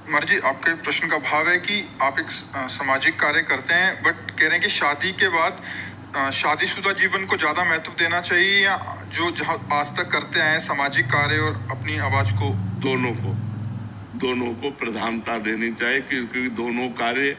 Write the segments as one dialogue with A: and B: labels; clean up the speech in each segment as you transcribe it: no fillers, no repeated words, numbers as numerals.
A: मर जी, आपके प्रश्न का भाव है कि आप एक सामाजिक कार्य करते हैं, बट कह रहे हैं कि शादी के बाद शादीशुदा जीवन को ज़्यादा महत्व देना चाहिए, या जो जहाँ आज तक करते आए हैं सामाजिक कार्य और अपनी आवाज़ को?
B: दोनों को प्रधानता देनी चाहिए, क्योंकि दोनों कार्य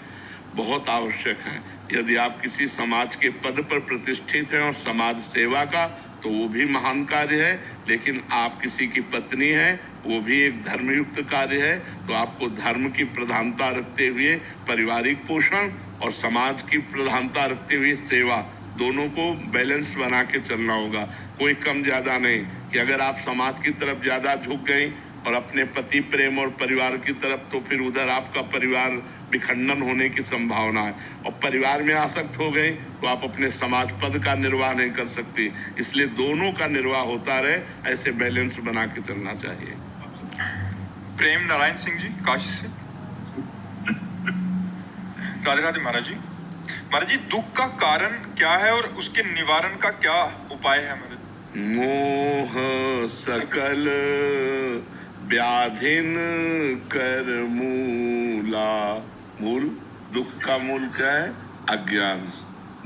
B: बहुत आवश्यक हैं। यदि आप किसी समाज के पद पर प्रतिष्ठित हैं और समाज सेवा का, तो वो भी महान कार्य है। लेकिन आप किसी की पत्नी हैं, वो भी एक धर्मयुक्त कार्य है। तो आपको धर्म की प्रधानता रखते हुए पारिवारिक पोषण और समाज की प्रधानता रखते हुए सेवा, दोनों को बैलेंस बना के चलना होगा। कोई कम ज्यादा नहीं कि अगर आप समाज की तरफ ज्यादा झुक गई और अपने पति प्रेम और परिवार की तरफ, तो फिर उधर आपका परिवार विखंडन होने की संभावना है। और परिवार में आसक्त हो गए तो आप अपने समाज पद का निर्वाह नहीं कर सकती। इसलिए दोनों का निर्वाह होता रहे, ऐसे बैलेंस बना के चलना चाहिए।
A: प्रेम नारायण सिंह जी, काशी से। राधे राधे महाराज जी। महाराज जी, दुख का कारण क्या है और उसके निवारण का क्या उपाय है महाराज?
B: मोह सकल व्याधिन कर मूला। मूल, दुख का मूल क्या है? अज्ञान,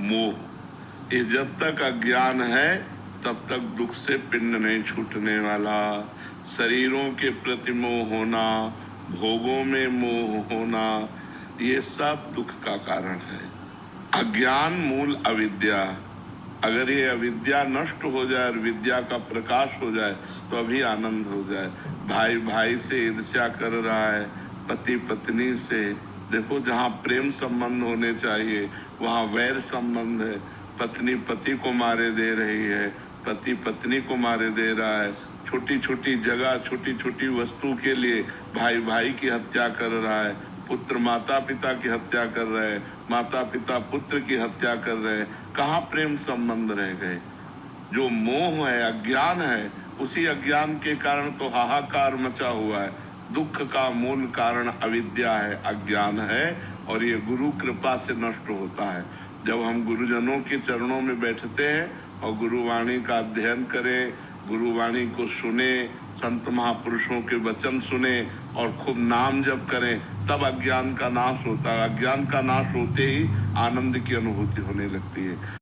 B: मोह। ये जब तक अज्ञान है तब तक दुख से पिंड नहीं छूटने वाला। शरीरों के प्रति मोह होना, भोगों में मोह होना, ये सब दुख का कारण है। अज्ञान मूल अविद्या। अगर ये अविद्या नष्ट हो जाए और विद्या का प्रकाश हो जाए तो अभी आनंद हो जाए। भाई भाई से ईर्ष्या कर रहा है, पति पत्नी से, देखो जहाँ प्रेम संबंध होने चाहिए वहाँ वैर संबंध है। पत्नी पति को मारे दे रही है, पति पत्नी को मारे दे रहा है। छोटी छोटी जगह, छोटी छोटी वस्तु के लिए भाई भाई की हत्या कर रहा है, पुत्र माता पिता की हत्या कर रहे हैं, माता पिता पुत्र की हत्या कर रहे हैं। कहाँ प्रेम संबंध रह गए? जो मोह है, अज्ञान है, उसी अज्ञान के कारण तो हाहाकार मचा हुआ है। दुख का मूल कारण अविद्या है, अज्ञान है, और ये गुरु कृपा से नष्ट होता है। जब हम गुरुजनों के चरणों में बैठते हैं और गुरुवाणी का अध्ययन करें, गुरुवाणी को सुने, संत महापुरुषों के वचन सुने और खूब नाम जप करें, तब अज्ञान का नाश होता है। अज्ञान का नाश होते ही आनंद की अनुभूति होने लगती है।